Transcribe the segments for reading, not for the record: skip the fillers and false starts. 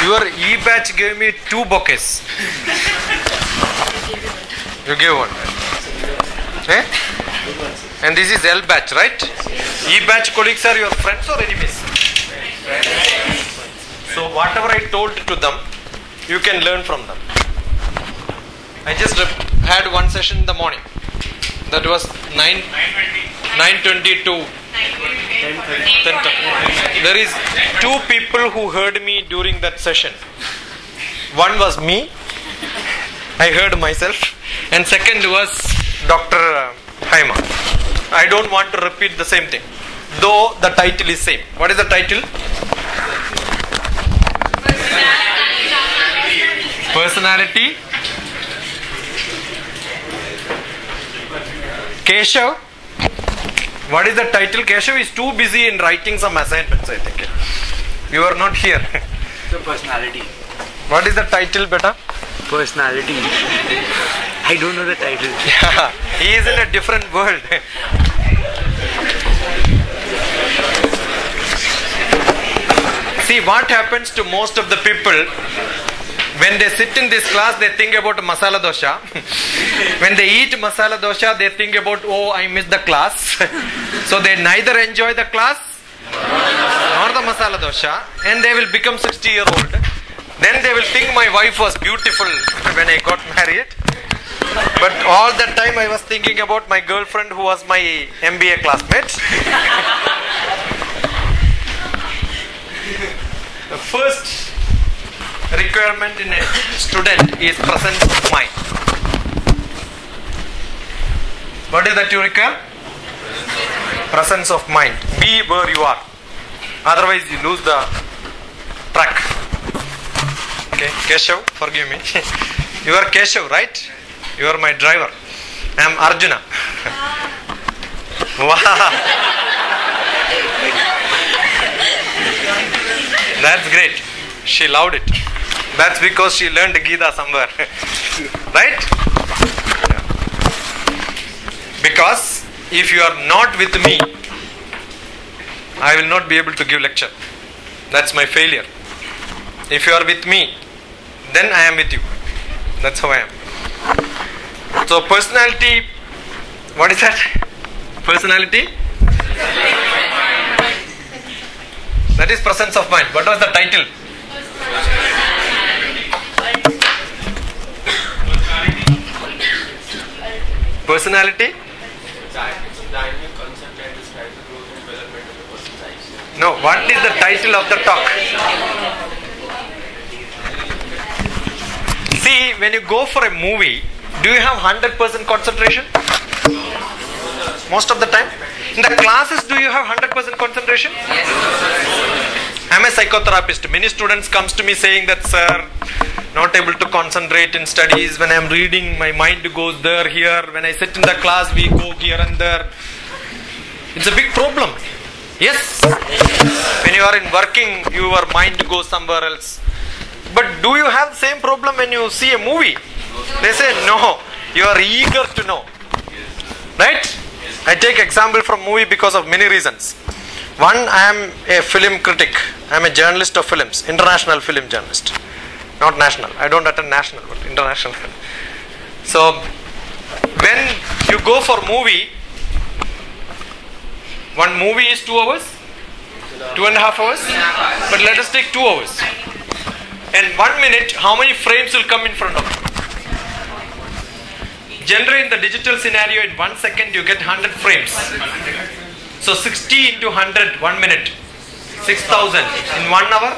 Your E-batch gave me 2 bouquets. You gave one. Eh? And this is L-batch, right? E-batch colleagues are your friends or enemies? So whatever I told to them, you can learn from them. I just had one session in the morning. That was 9:20 to 10:30. There is 2 people who heard me during that session. One was me. I heard myself. And second was Dr. Haima. I don't want to repeat the same thing. Though the title is same. What is the title? Personality. Keshav. What is the title? Keshav is too busy in writing some assignments, I think. You are not here. The personality. What is the title, beta? Personality. I don't know the title. Yeah, he is in a different world. See, what happens to most of the people when they sit in this class, they think about masala dosha. When they eat masala dosha, they think about, oh, I missed the class. So they neither enjoy the class nor the masala dosha, and they will become 60-year-old. Then they will think my wife was beautiful when I got married. But all that time I was thinking about my girlfriend who was my MBA classmate. The first requirement in a student is presence of mind. What is that you require? Presence of mind. Be where you are. Otherwise you lose the track. Okay, Keshav, forgive me. You are Keshav, right? You are my driver. I am Arjuna. Wow. That's great. She loved it. That's because she learned Gita somewhere. Right? Yeah. Because if you are not with me, I will not be able to give lecture. That's my failure. If you are with me, then I am with you. That's how I am. So personality, what is that? Personality? That is presence of mind. What was the title? Personality? No, what is the title of the talk? See, when you go for a movie, do you have 100% concentration? Most of the time? In the classes, do you have 100% concentration? Yes. I am a psychotherapist. Many students comes to me saying that, sir, not able to concentrate in studies. When I am reading, my mind goes there, here. When I sit in the class, we go here and there. It's a big problem. Yes. When you are in working, your mind goes somewhere else. But do you have the same problem when you see a movie? They say no. You are eager to know. Right? I take example from movie because of many reasons. One, I am a film critic. I am a journalist of films. International film journalist. Not national. I don't attend national, but international film. So, when you go for movie, one movie is 2 hours? 2.5 hours? But let us take 2 hours. And 1 minute, how many frames will come in front of you? Generally in the digital scenario, in 1 second you get 100 frames. So 60 into 100, 1 minute, 6,000. In 1 hour,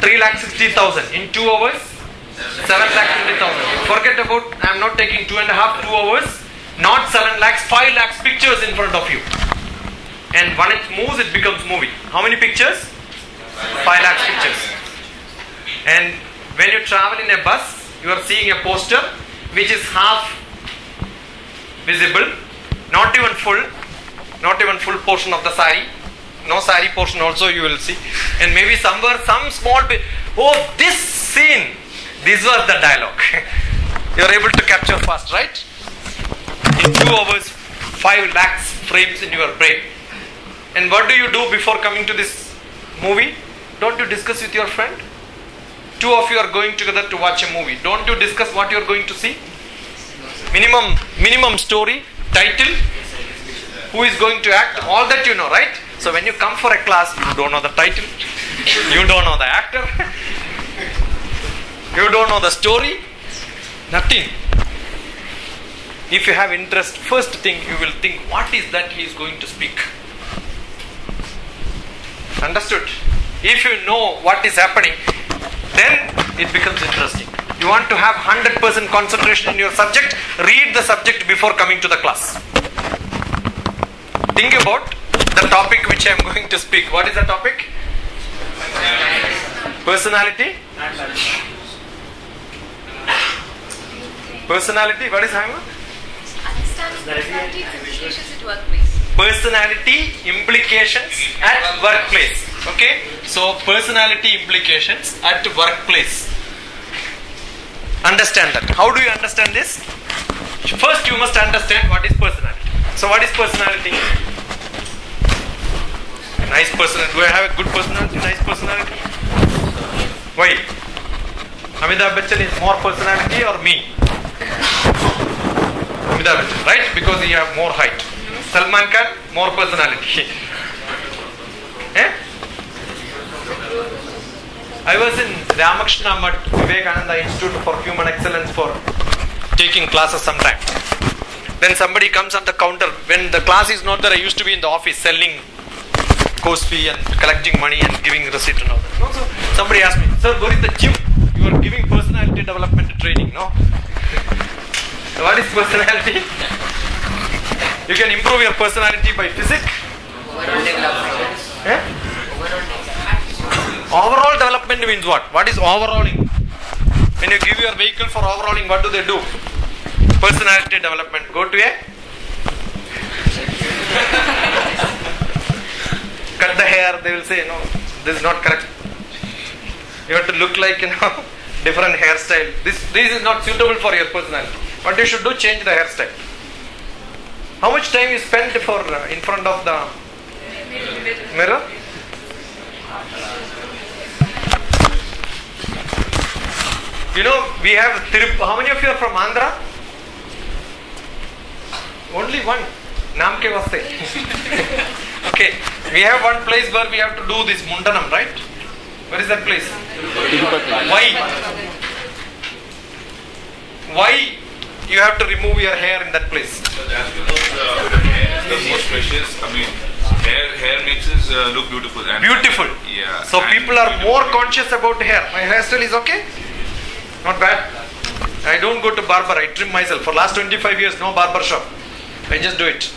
3,60,000. In 2 hours, 7,20,000. Forget about, I am not taking 2.5, 2 hours. Not 7 lakhs, 5 lakhs pictures in front of you. And when it moves, it becomes movie. How many pictures? 5 lakhs pictures. And when you travel in a bus, you are seeing a poster which is half visible, not even full portion of the sari. No sari portion also you will see. And maybe somewhere some small bit. Oh, this scene, this was the dialogue. You are able to capture fast, right? In 2 hours, 5 lakhs frames in your brain. And what do you do before coming to this movie? Don't you discuss with your friend? two of you are going together to watch a movie. Don't you discuss what you are going to see? Minimum story, title, who is going to act, all that you know, right? So when you come for a class, you don't know the title, you don't know the actor, you don't know the story, nothing. If you have interest, first thing you will think, what is that he is going to speak? Understood? If you know what is happening, then it becomes interesting. You want to have 100% concentration in your subject, read the subject before coming to the class. Think about the topic which I am going to speak. What is the topic? Personality? Personality, what is Haimu? Understanding personality implications at workplace. Personality implications at workplace. Okay? So, personality implications at workplace. Understand that. How do you understand this? First, you must understand what is personality. So, what is personality? Nice personality. Do I have a good personality? Nice personality? Why? Amitabh Bachchan is more personality or me? Amitabh Bachchan, right? Because he have more height. Salman Khan, more personality. Eh? I was in Ramakrishna Math Vivekananda Institute for Human Excellence for taking classes sometime. Then somebody comes on the counter. When the class is not there, I used to be in the office selling course fee and collecting money and giving receipt and all that. So somebody asked me, sir, where is the gym? You are giving personality development training, no? What is personality? You can improve your personality by physics. Overall development. Eh? Overall development means what? What is overhauling? When you give your vehicle for overhauling, what do they do? Personality development. Go to a cut the hair, they will say, no, this is not correct. You have to look like, different hairstyle. This is not suitable for your personality. What you should do, change the hairstyle. How much time you spend for in front of the mirror? You know, we have how many of you are from Andhra? Only one. Naam ke vaste. Okay. We have one place where we have to do this Mundanam, right? Where is that place? Why you have to remove your hair in that place? So that's because hair is the most precious. I mean, hair makes us look beautiful. And Beautiful. Yeah. So people are more conscious about hair. My hairstyle is okay? Not bad. I don't go to barber. I trim myself. For last 25 years, no barber shop. I just do it.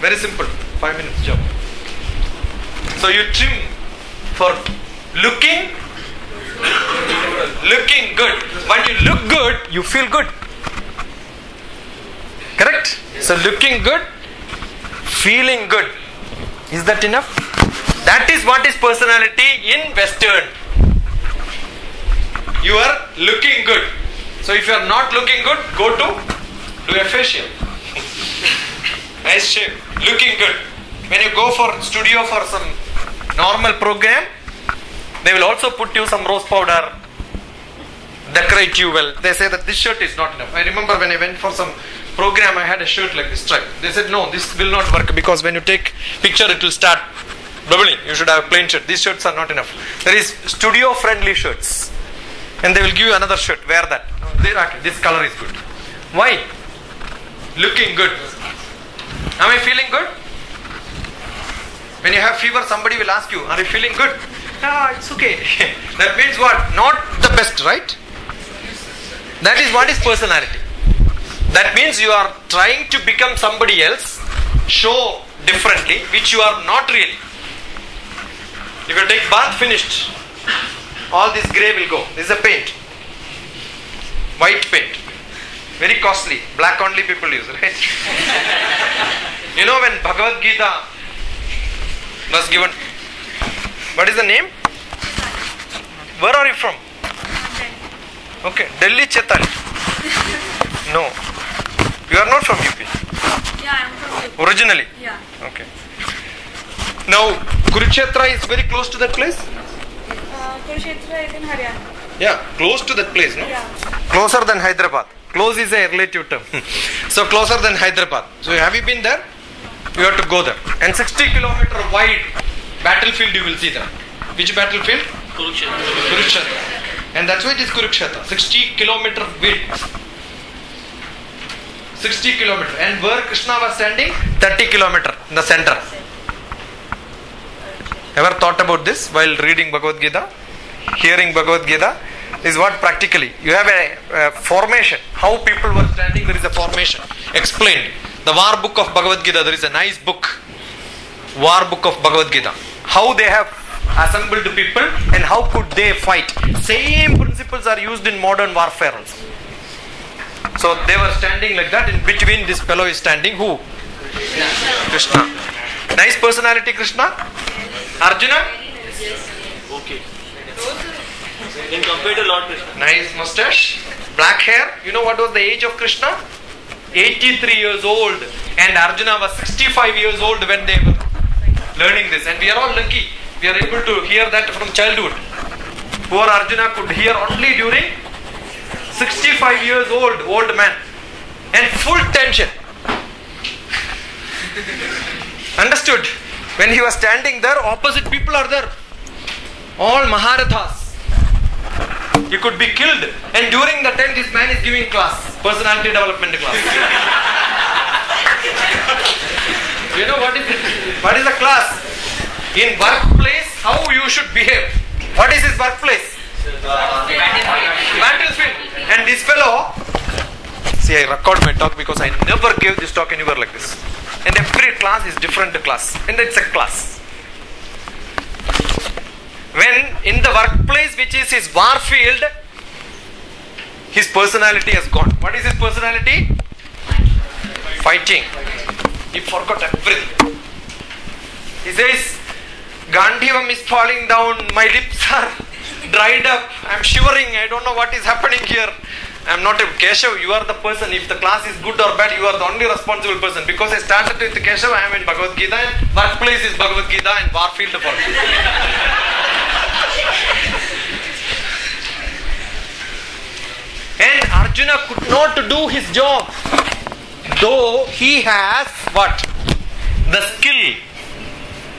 Very simple. 5 minutes job. So you trim for looking good. When you look good, you feel good. Correct? So looking good, feeling good. Is that enough? That is what is personality in Western. You are looking good. So if you are not looking good, go to do a facial. Nice shape. Looking good. When you go for studio for some normal program, they will also put you some rose powder, decorate you well. They say that this shirt is not enough. I remember when I went for some program, I had a shirt like this stripe. They said, no, this will not work because when you take picture, it will start bubbling. You should have a plain shirt. These shirts are not enough. There is studio friendly shirts. And they will give you another shirt. Wear that. This color is good. Why? Looking good. Am I feeling good? When you have fever, somebody will ask you, are you feeling good? Ah, it's okay. That means what? Not the best, right? That is what is personality. That means you are trying to become somebody else, show differently, which you are not really. If you take bath, finished. All this grey will go. This is a paint. White paint. Very costly. Black only people use, right? You know when Bhagavad Gita was given, what is the name? Where are you from? Okay, Delhi Chetali. No. You are not from UP. Yeah, I'm from UP. Originally? Yeah. Okay. Now, Kurukshetra is very close to that place? Kurukshetra is in Haryana. Yeah, close to that place, no? Yeah. Closer than Hyderabad. Close is a relative term. So closer than Hyderabad. So have you been there? You have to go there. And 60-kilometer wide battlefield you will see there. Which battlefield? Kurukshetra. And that's why it is Kurukshetra. 60-kilometer width. 60 kilometer. And where Krishna was standing? 30 kilometer in the center. Ever thought about this while reading Bhagavad Gita? Hearing Bhagavad Gita? Is what practically. You have a formation. How people were standing, there is a formation. Explained. The War book of Bhagavad Gita, there is a nice book. War book of Bhagavad Gita. How they have assembled people and how could they fight. Same principles are used in modern warfare also. So they were standing like that. In between this fellow is standing who? Krishna. Nice personality Krishna. Arjuna? Okay. Then compared to Lord Krishna. Nice mustache. Black hair. You know what was the age of Krishna? 83 years old. And Arjuna was 65 years old when they were learning this. And we are all lucky. We are able to hear that from childhood. Poor Arjuna could hear only during 65 years old man. And full tension. Understood? When he was standing there, opposite people are there. All Maharathas. He could be killed. And during the time, this man is giving class. Personality development class. You know what is the class? In workplace, how you should behave. What is his workplace? Battlefield. And this fellow, see, I record my talk because I never gave this talk anywhere like this. And every class is different class. And it's a class. When in the workplace, which is his war field, his personality has gone. What is his personality? Fighting. He forgot everything. He says, Gandhivam is falling down, my lips are dried up, I am shivering, I don't know what is happening here. I am not a Keshav, you are the person. If the class is good or bad, you are the only responsible person. Because I started with Keshav, I am in Bhagavad Gita, and workplace is Bhagavad Gita and war field for me. And Arjuna could not do his job. Though he has what? The skill.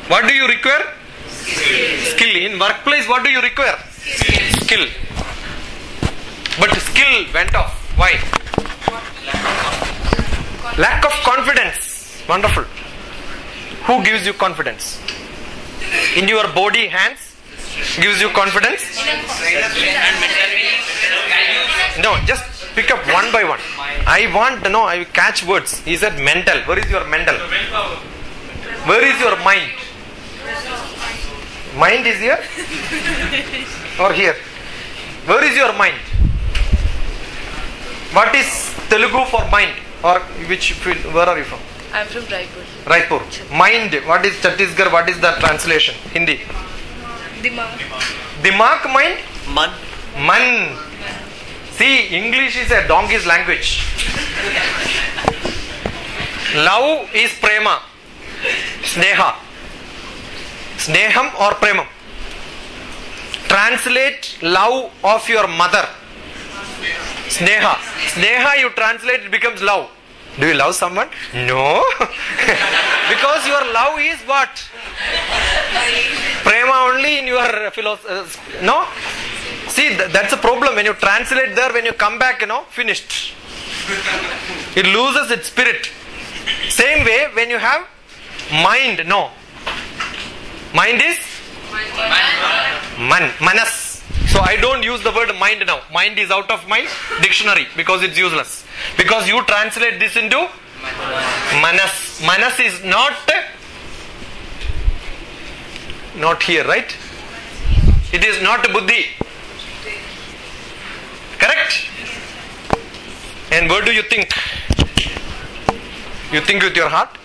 What do you require? Skill. In workplace, what do you require? Skill. But skill went off. Why? Lack of confidence. Wonderful. Who gives you confidence? In your body, hands gives you confidence? No, just pick up one by one. I want to know, I catch words. He said mental. Where is your mental? Where is your mind? Mind is here? Or here? Where is your mind? What is Telugu for mind? Or which field? Where are you from? I am from Raipur. Raipur. Mind. What is Chhattisgarh? What is the translation? Hindi. Dimag. Dimag, mind? Man. Man. See, English is a donkey's language. Love is prema. Sneha. Sneham or premam. Translate love of your mother. Sneha. Sneha you translate, it becomes love. Do you love someone? No. Because your love is what? Prema only in your philosophy. No? See, that's a problem. When you translate there, when you come back, finished. It loses its spirit. Same way, when you have mind, no. Mind is? Manas. So I don't use the word mind now. Mind is out of my dictionary because it's useless. Because you translate this into manas. Manas is not here, right? It is not buddhi. Correct? And what do you think? You think with your heart?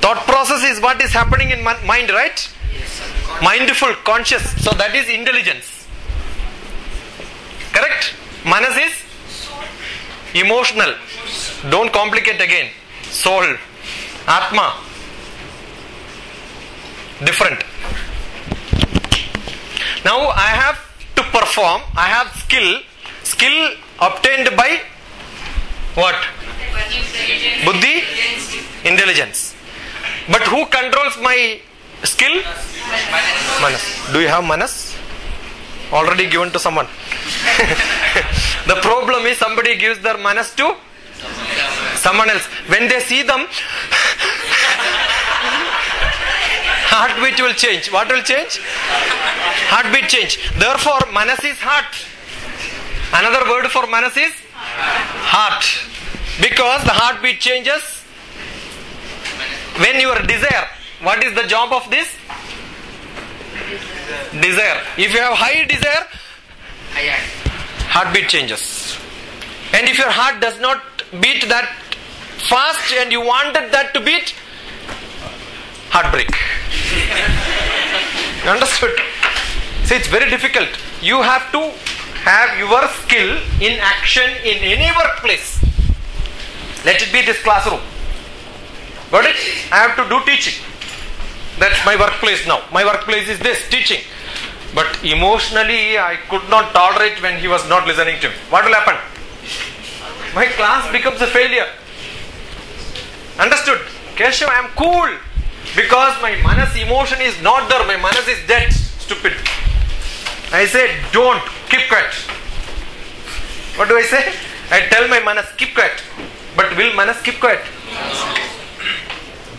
Thought process is what is happening in mind, right? Mindful, conscious. So that is intelligence. Correct? Manas is emotional. Don't complicate again. Soul. Atma. Different. Now I have to perform. I have skill. Skill obtained by what? Buddhi? Intelligence. But who controls my skill? Manas. Do you have manas? Already given to someone. The problem is somebody gives their manas to someone else. When they see them, heartbeat will change. What will change? Heartbeat change. Therefore, manas is heart. Another word for manas is heart. Because the heartbeat changes when your desire. What is the job of this? Desire. If you have high desire, heartbeat changes. And if your heart does not beat that fast and you wanted that to beat, heartbreak. You understood? See, it's very difficult. You have to have your skill in action in any workplace. Let it be this classroom. Got it? I have to do teaching. That's my workplace now. My workplace is this, teaching. But emotionally, I could not tolerate when he was not listening to me. What will happen? My class becomes a failure. Understood? Keshav, I am cool. Because my manas emotion is not there. My manas is dead. Stupid. I say, don't. Keep quiet. What do I say? I tell my manas, keep quiet. But will manas keep quiet?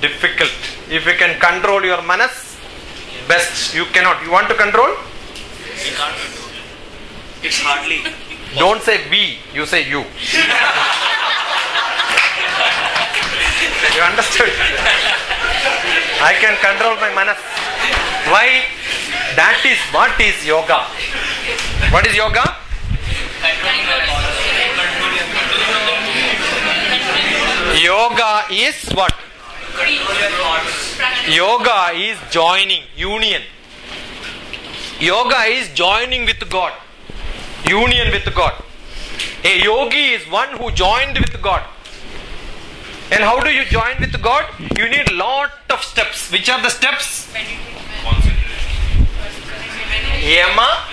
Difficult. If you can control your manas, best. You cannot. You want to control? We can't control. It's hardly. Don't say we. You say you. You understood? I can control my manas. Why? That is what is yoga. What is yoga? Yoga is what? Yoga is joining, union. Yoga is joining with God. Union with God. A yogi is one who joined with God. And how do you join with God? You need lot of steps. Which are the steps? Yama,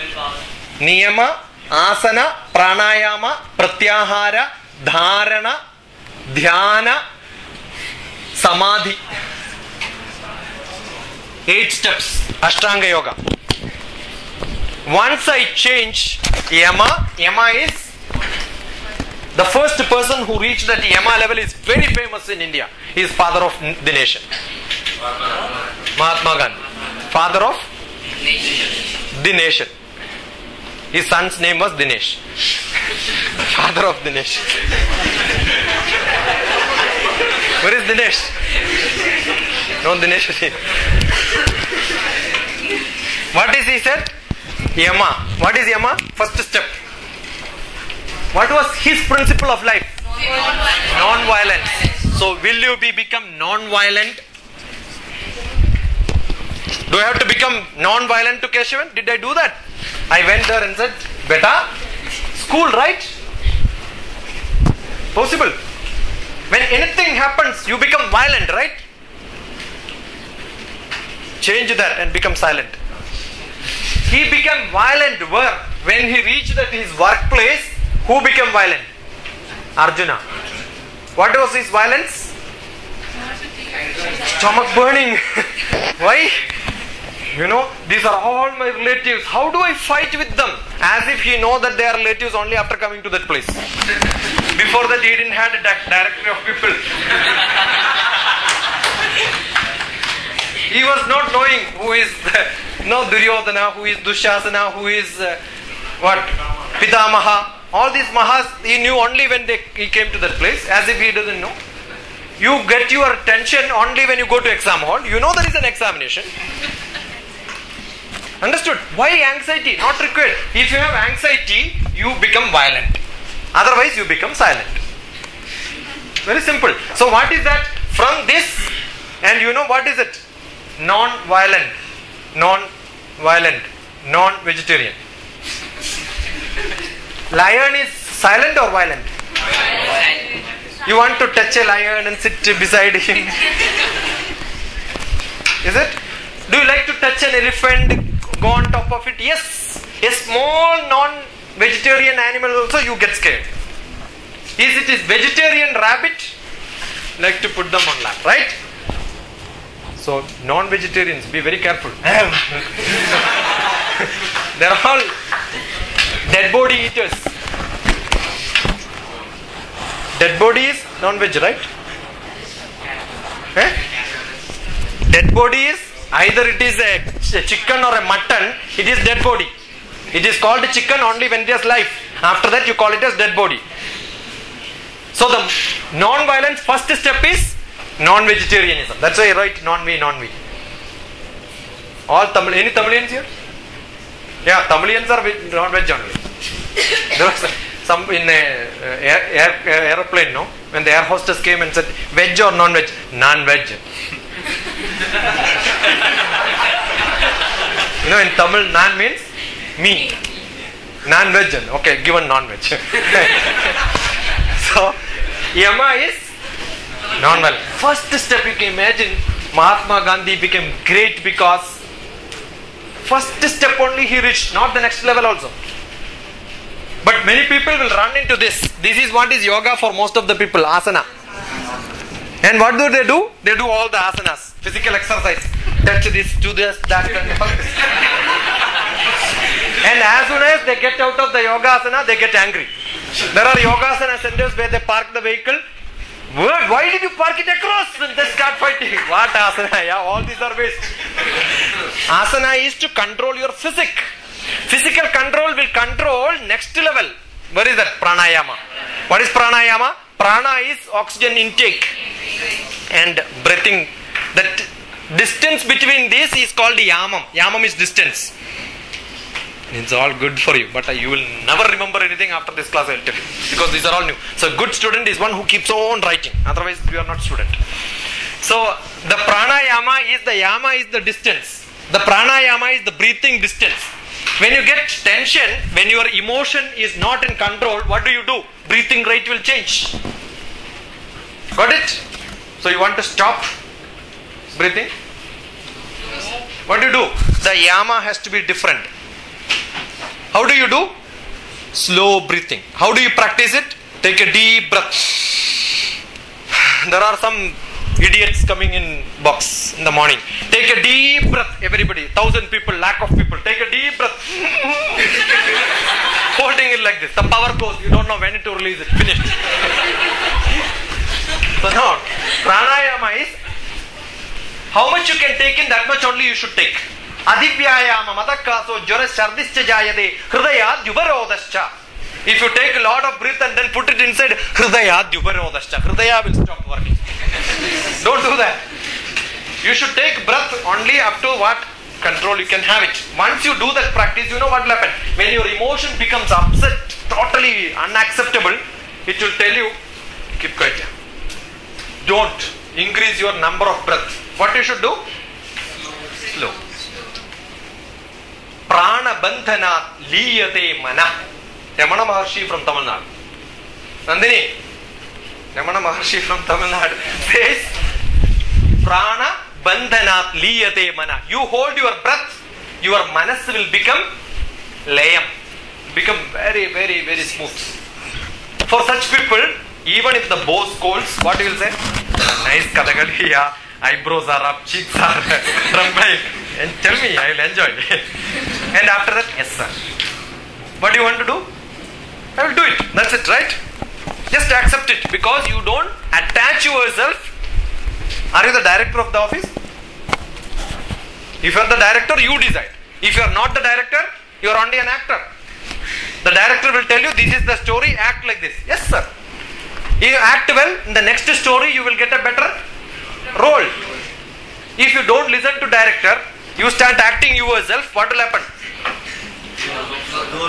Niyama, Asana, Pranayama, Pratyahara, Dharana, Dhyana, Samadhi. 8 steps. Ashtanga Yoga. Once I change Yama, Yama is the first person who reached that Yama level is very famous in India. He is father of the nation. Mahatma Gandhi. Father of the nation. His son's name was Dinesh. Father of the nation. Where is Dinesh? No Dinesh. What is he said? Yama. What is Yama? First step. What was his principle of life? Non-violence. So will you become non-violent? Do I have to become non-violent to Keshavan? Did I do that? I went there and said, Beta, school, right? Possible. When anything happens, you become violent, right? Change that and become silent. He became violent where? When he reached at his workplace, who became violent? Arjuna. What was his violence? Stomach burning. Why? You know, these are all my relatives. How do I fight with them? As if he knows that they are relatives only after coming to that place. Before that, he didn't have a directory of people. He was not knowing who is Duryodhana, who is Dushasana, who is Pitamaha. All these Mahas he knew only when he came to that place, as if he doesn't know. You get your attention only when you go to exam hall. You know there is an examination. Understood? Why anxiety? Not required. If you have anxiety, you become violent. Otherwise, you become silent. Very simple. So what is that? From this, and you know what is it? Non-violent. Non-violent. Non-vegetarian. Lion is silent or violent? You want to touch a lion and sit beside him? Is it? Do you like to touch an elephant, go on top of it? Yes. A small non-vegetarian animal also you get scared. Is it vegetarian rabbit? Like to put them on lap, right? So non-vegetarians, be very careful. They're all dead body eaters. Dead body is non-veg, right? Dead body is either it is a chicken or a mutton. It is dead body. It is called chicken only when it has life. After that you call it as dead body. So the non-violence first step is non-vegetarianism. That's why I write non-V, non-V. All Tamil, any Tamilians here? Yeah, Tamilians are non-veg only. There was some in aeroplane, no? When the air hostess came and said, veg or non-veg? Non-veg. You know, in Tamil, nan means me. Non-veg. Okay, given non-veg. So, Yama is non-violent. First step, you can imagine, Mahatma Gandhi became great because first step only he reached, not the next level also. But many people will run into this. This is what is yoga for most of the people, asana. And what do? They do all the asanas, physical exercise. Touch this, do this, that, and all this. And as soon as they get out of the yoga asana, they get angry. There are yoga asana centers where they park the vehicle. Why did you park it across? And they start fighting. What asana? Yeah, all these are waste. Asana is to control your physique. Physical control will control next level. Where is that? Pranayama. What is pranayama? Prana is oxygen intake and breathing. That distance between this is called yamam. Yamam is distance. It's all good for you, but you will never remember anything after this class, I will tell you, because these are all new. So a good student is one who keeps on writing, otherwise you are not student. So the pranayama is the yama is the distance. The pranayama is the breathing distance. When you get tension, when your emotion is not in control, what do? Breathing rate will change. Got it? So you want to stop breathing? What do? The yama has to be different. How do you do? Slow breathing. How do you practice it? Take a deep breath. There are some idiots coming in box in the morning. Take a deep breath. Everybody, 1,000 people, lakh of people. Take a deep breath. Holding it like this. The power goes. You don't know when to release it. Finished. So now, pranayama is how much you can take in, that much only you should take. Adivyayama madakaso jora shardischa jayade hridaya dubarodascha. If you take a lot of breath and then put it inside hridaya dubarodascha, hridaya will stop working. Don't do that. You should take breath only up to what control you can have it. Once you do that practice, you know what will happen. When your emotion becomes upset, totally unacceptable, it will tell you, keep quiet. Don't increase your number of breaths. What you should do? Slow. Prana bandhana liyate mana. Ramana Maharshi from Tamil Nadu. Nandini, Ramana Maharshi from Tamil Nadu says, Prana bandhana liyate mana. You hold your breath, your manas will become layam. Become very, very, very smooth. For such people, even if the boss scolds, what you will say? Nice Kathakali, yeah. Eyebrows are up, cheeks are trembling. And tell me, I will enjoy. And after that, yes sir. What do you want to do? I will do it. That's it, right? Just accept it, because you don't attach yourself. Are you the director of the office? If you are the director, you decide. If you are not the director, you are only an actor. The director will tell you, this is the story, act like this. Yes sir. If you act well, in the next story you will get a better role. If you don't listen to director, you start acting yourself, what will happen?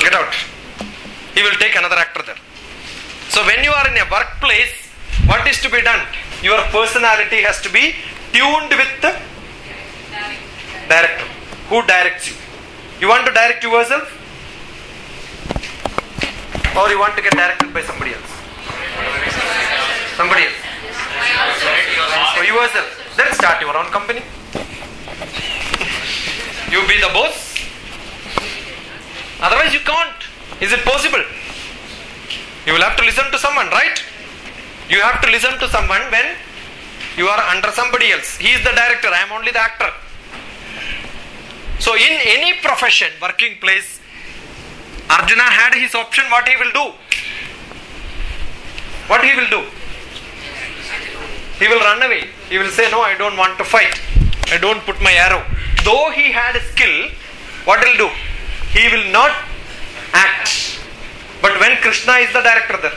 Get out. He will take another actor there. So when you are in a workplace, what is to be done? Your personality has to be tuned with the director. Who directs you? You want to direct yourself? Or you want to get directed by somebody else? Somebody else. For yourself. Then start your own company. You be the boss Otherwise you can't. Is it possible? You will have to listen to someone, right? You have to listen to someone when you are under somebody else. He is the director, I am only the actor. So in any profession, working place, Arjuna had his option what he will do. What he will do? He will run away. He will say, no, I don't want to fight. I don't put my arrow. Though he had skill, what will do? He will not act. But when Krishna is the director there,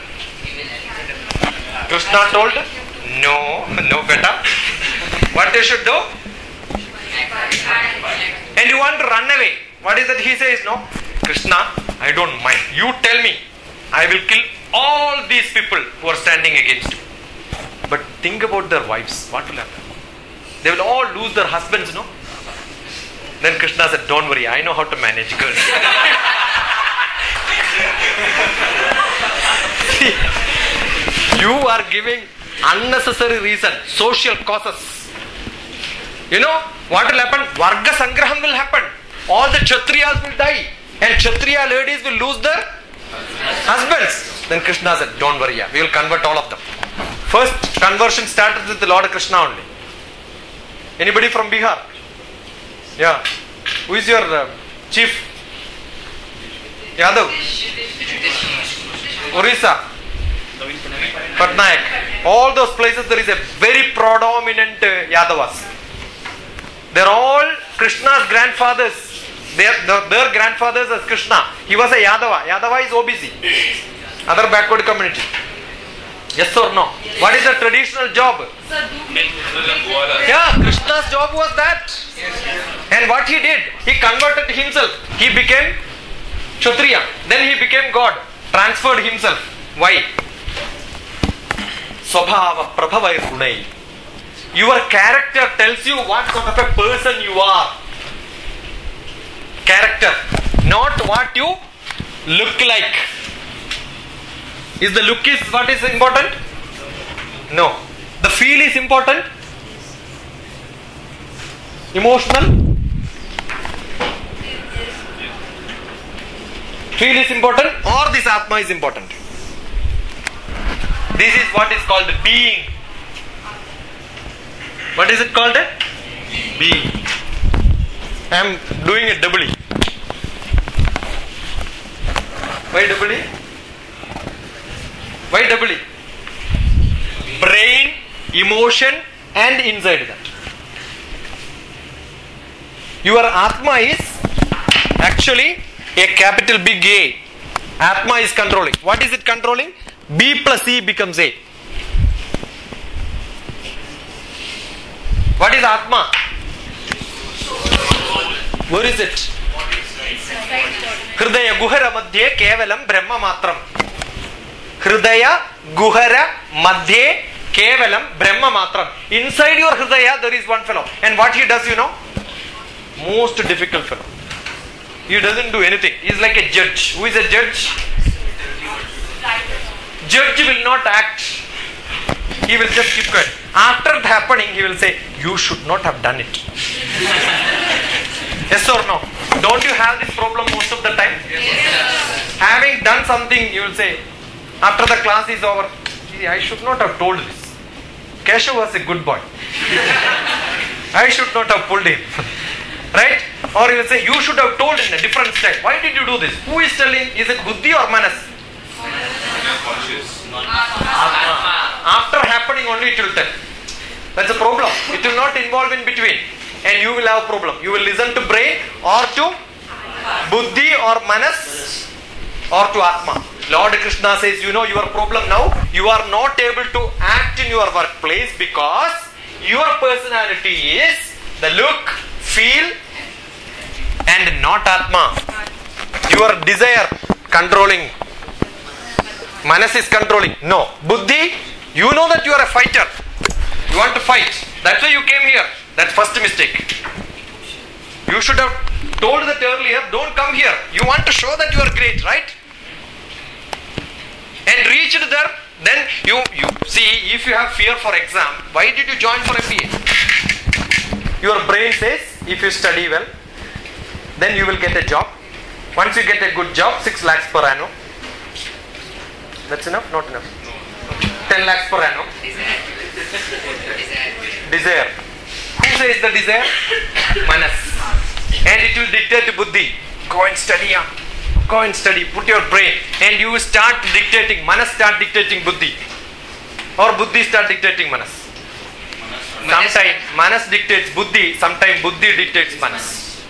Krishna told, no beta. What you should do? And you want to run away. What is that he says? No, Krishna, I don't mind. You tell me. I will kill all these people who are standing against you. But think about their wives. What will happen? They will all lose their husbands, no? Then Krishna said, don't worry, I know how to manage girls. See, you are giving unnecessary reason, social causes. You know what will happen? Varga Sangraham will happen. All the Kshatriyas will die. And Kshatriya ladies will lose their husbands. Then Krishna said, don't worry, we will convert all of them. First conversion started with the Lord Krishna only. Anybody from Bihar? Yeah. Who is your chief? Yadav? Orissa? Patnaik? All those places there is a very predominant Yadavas. They are all Krishna's grandfathers. Their grandfathers as Krishna. He was a Yadava. Yadava is OBC. Other backward community. Yes or no? What is the traditional job? Yeah, Krishna's job was that. And what he did? He converted himself. He became Kshatriya. Then he became God. Transferred himself. Why? Swabhava prabhavai gunai. Your character tells you what sort of a person you are. Character. Not what you look like. Is the look is what is important? No. The feel is important? Emotional? Feel is important or this Atma is important? This is what is called being. What is it called? Being. I am doing it doubly. Why doubly? Why doubly? Brain, emotion and inside that. Your Atma is actually a capital big A. Atma is controlling. What is it controlling? B plus E becomes A. What is Atma? Where is it? Hridaya Guhara Madhye Kevalam Brahma Matram. Hridaya Guhara Madhye Kevalam Brahma Matram. Inside your Hridaya there is one fellow. And what he does, you know? Most difficult fellow. He doesn't do anything. He is like a judge. Who is a judge? Judge will not act. He will just keep quiet. After it happening, he will say, you should not have done it. Yes or no? Don't you have this problem most of the time? Yes. Having done something, you will say, after the class is over, I should not have told this. Keshav was a good boy. I should not have pulled him. Right? Or you will say, you should have told in a different style. Why did you do this? Who is telling? Is it Buddhi or Manas? After happening only it will tell. That's a problem. It will not involve in between. And you will have a problem. You will listen to brain or to Buddhi or Manas or to Atma. Lord Krishna says, you know your problem now. You are not able to act in your workplace because your personality is the look, feel and not Atma. Your desire controlling. Manas is controlling. No. Buddhi, you know that you are a fighter. You want to fight. That's why you came here. That's first mistake. You should have told that earlier. Don't come here. You want to show that you are great, right? And reached there. Then you see, if you have fear for exam, why did you join for MBA? Your brain says, if you study well, then you will get a job. Once you get a good job, 6 lakhs per annum. That's enough? Not enough. 10 lakhs per annum. Desire. Who says the desire? Manas. And it will dictate buddhi. Go and study. Go and study. Put your brain. And you start dictating. Manas start dictating buddhi. Or buddhi start dictating manas. Sometimes manas dictates buddhi. Sometimes buddhi dictates manas.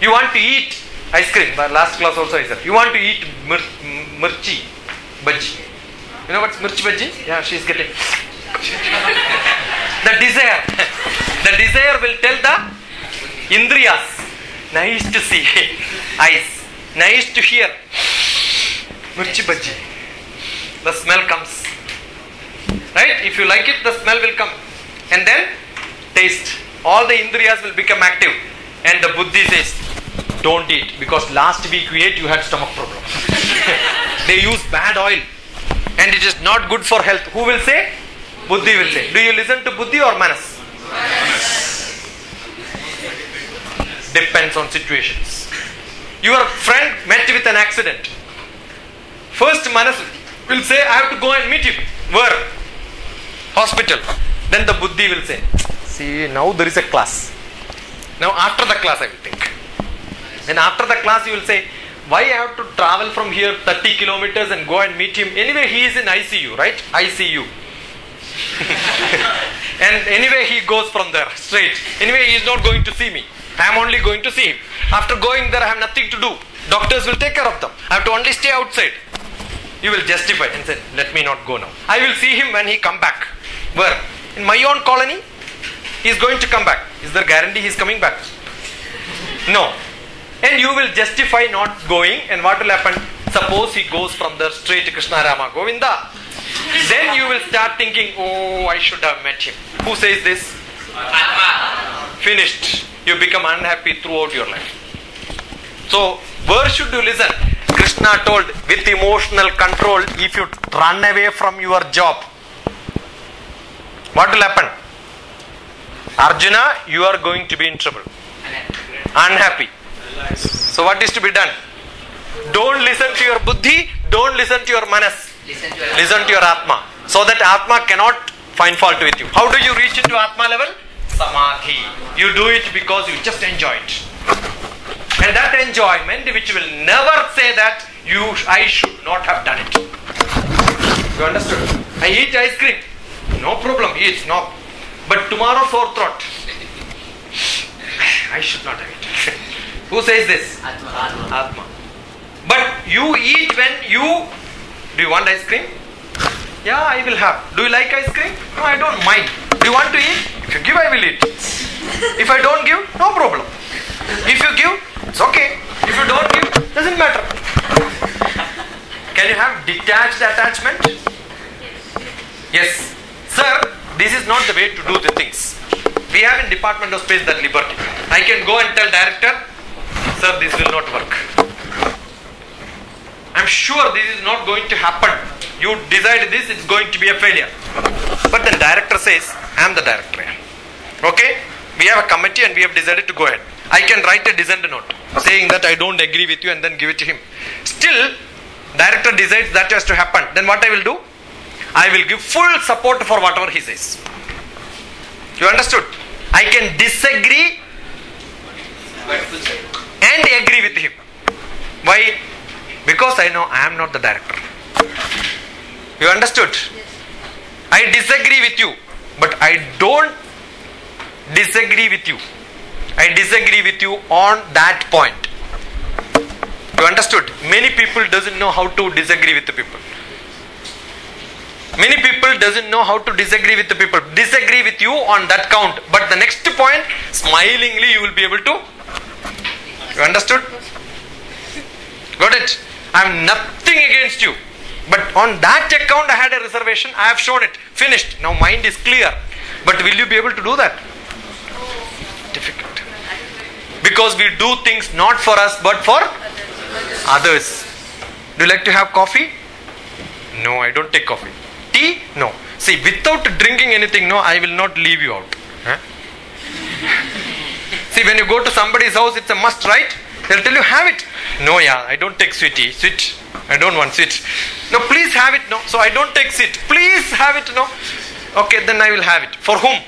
You want to eat ice cream. Last class also I said. You want to eat mirchi bhaji. You know what's mirchi bhaji? Yeah, she's getting. The desire. The desire will tell the indriyas. Nice to see. Eyes. Nice to hear. Mirchi bhaji. The smell comes. Right? If you like it, the smell will come. And then taste. All the indriyas will become active. And the buddhi says, don't eat. Because last week we ate, you had stomach problem. They use bad oil. And it is not good for health. Who will say? Buddhi will say. Do you listen to buddhi or manas? Depends on situations. Your friend met with an accident. First manas will say, I have to go and meet him. Where? Hospital. Then the buddhi will say, see, now there is a class. Now after the class I will think. And after the class you will say, why I have to travel from here 30 kilometers and go and meet him? Anyway, he is in ICU, right? ICU. And anyway, he goes from there straight. Anyway, he is not going to see me. I am only going to see him. After going there, I have nothing to do. Doctors will take care of them. I have to only stay outside. You will justify and say, let me not go now. I will see him when he come back. Where? In my own colony, he is going to come back. Is there guarantee he is coming back? No. And you will justify not going, and what will happen? Suppose he goes from there straight to Krishna Rama Govinda. Then you will start thinking, oh, I should have met him. Who says this? Finished. You become unhappy throughout your life. So, where should you listen? Krishna told, with emotional control, if you run away from your job, what will happen? Arjuna, you are going to be in trouble. Unhappy. So what is to be done? Don't listen to your buddhi, don't listen to your manas. Listen to your atma. So that atma cannot find fault with you. How do you reach into atma level? Samadhi. You do it because you just enjoy it. And that enjoyment which will never say that I should not have done it. You understood? I eat ice cream. No problem, he eats, no. But tomorrow sore throat. I should not have it. Who says this? Atma. But you eat when you... Do you want ice cream? Yeah, I will have. Do you like ice cream? No, I don't mind. Do you want to eat? If you give, I will eat. If I don't give, no problem. If you give, it's okay. If you don't give, doesn't matter. Can you have detached attachment? Yes. Sir, this is not the way to do the things. We have in Department of Space that liberty. I can go and tell director, sir, this will not work. I'm sure this is not going to happen. You decide this, it's going to be a failure. But the director says, I am the director. Okay? We have a committee and we have decided to go ahead. I can write a dissent note saying that I don't agree with you and then give it to him. Still, director decides that has to happen. Then what I will do? I will give full support for whatever he says. You understood? I can disagree and agree with him. Why? Because I know I am not the director. You understood? I disagree with you, but I don't disagree with you. I disagree with you on that point. You understood? Many people doesn't know how to disagree with the people. Many people doesn't know how to disagree with the people. Disagree with you on that count. But the next point, smilingly you will be able to. You understood? Got it? I have nothing against you. But on that account I had a reservation. I have shown it. Finished. Now mind is clear. But will you be able to do that? Difficult. Because we do things not for us but for others. Do you like to have coffee? No, I don't take coffee. Tea? No. See, without drinking anything, no, I will not leave you out. Huh? See, when you go to somebody's house, it's a must, right? They'll tell you, have it. No, yeah, I don't take sweetie. Sweet. I don't want sweet. No, please have it. No. So I don't take sweet. Please have it. No. Okay, then I will have it. For whom?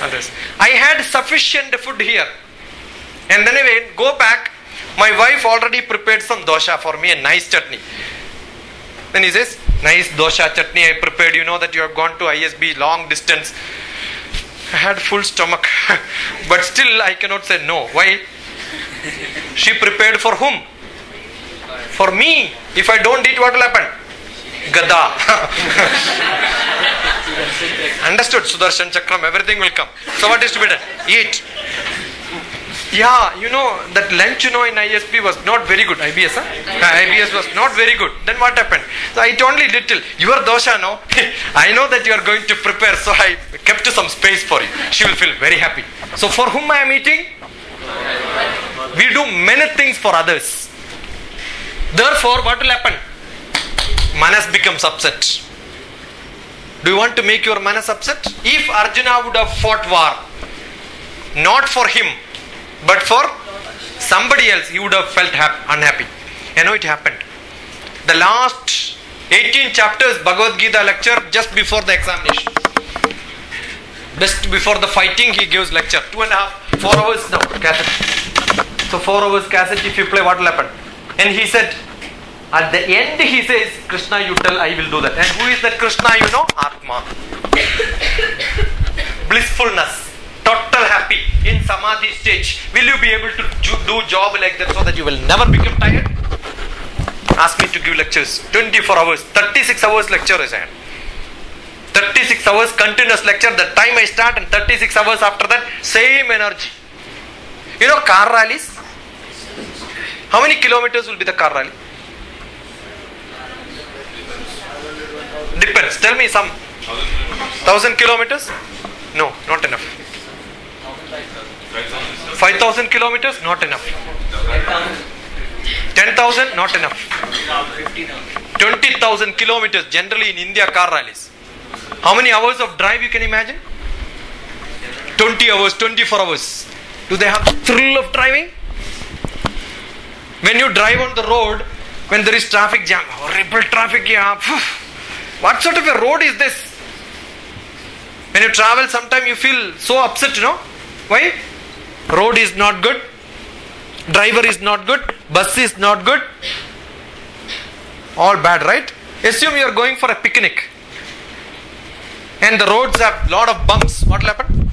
Others. I had sufficient food here. And then I go back. My wife already prepared some dosha for me, a nice chutney. Then he says, nice dosha chutney I prepared. You know that you have gone to ISB long distance. I had full stomach. But still I cannot say no. Why? She prepared for whom? For me. If I don't eat, what will happen? Gada. Understood? Sudarshan Chakram, everything will come. So what is to be done? Eat. Yeah, you know, that lunch, in ISP was not very good. IBS, huh? IBS was not very good. Then what happened? So I ate only little. Your dosha, no? I know that you are going to prepare, so I kept some space for you. She will feel very happy. So for whom I am eating? We do many things for others. Therefore, what will happen? Manas becomes upset. Do you want to make your Manas upset? If Arjuna would have fought war, not for him, but for somebody else, he would have felt unhappy. It happened. The last 18 chapters Bhagavad Gita lecture just before the examination. Just before the fighting, he gives lecture. 2.5, 4 hours now, cassette. So 4 hours cassette, if you play, what will happen? And he said, at the end he says, Krishna, you tell, I will do that. And who is that Krishna, Atma. Blissfulness. Total happy in Samadhi stage. Will you be able to do job like that so that you will never become tired? Ask me to give lectures. 24 hours, 36 hours lecture is I had. 36 hours continuous lecture. The time I start and 36 hours after that, same energy. Car rallies. How many kilometers will be the car rally? Depends. Tell me some. 1,000 kilometers? No, not enough. 5,000 kilometers? Not enough. 10,000? Not enough. 20,000 kilometers generally in India car rallies. How many hours of drive you can imagine? 20 hours, 24 hours. Do they have the thrill of driving? When you drive on the road, when there is traffic jam, horrible traffic, yeah. What sort of a road is this? When you travel, sometimes you feel so upset, Why? Road is not good, driver is not good, bus is not good, all bad, right? Assume you are going for a picnic and the roads have lot of bumps. What will happen?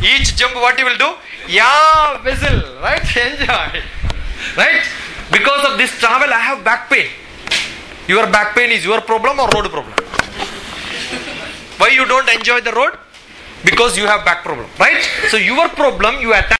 Each jump, what you will do? Yeah, whistle, right? Enjoy, right? Because of this travel, I have back pain. Your back pain is your problem or road problem? Why you don't enjoy the road? Because you have back problem, right? So your problem you attack.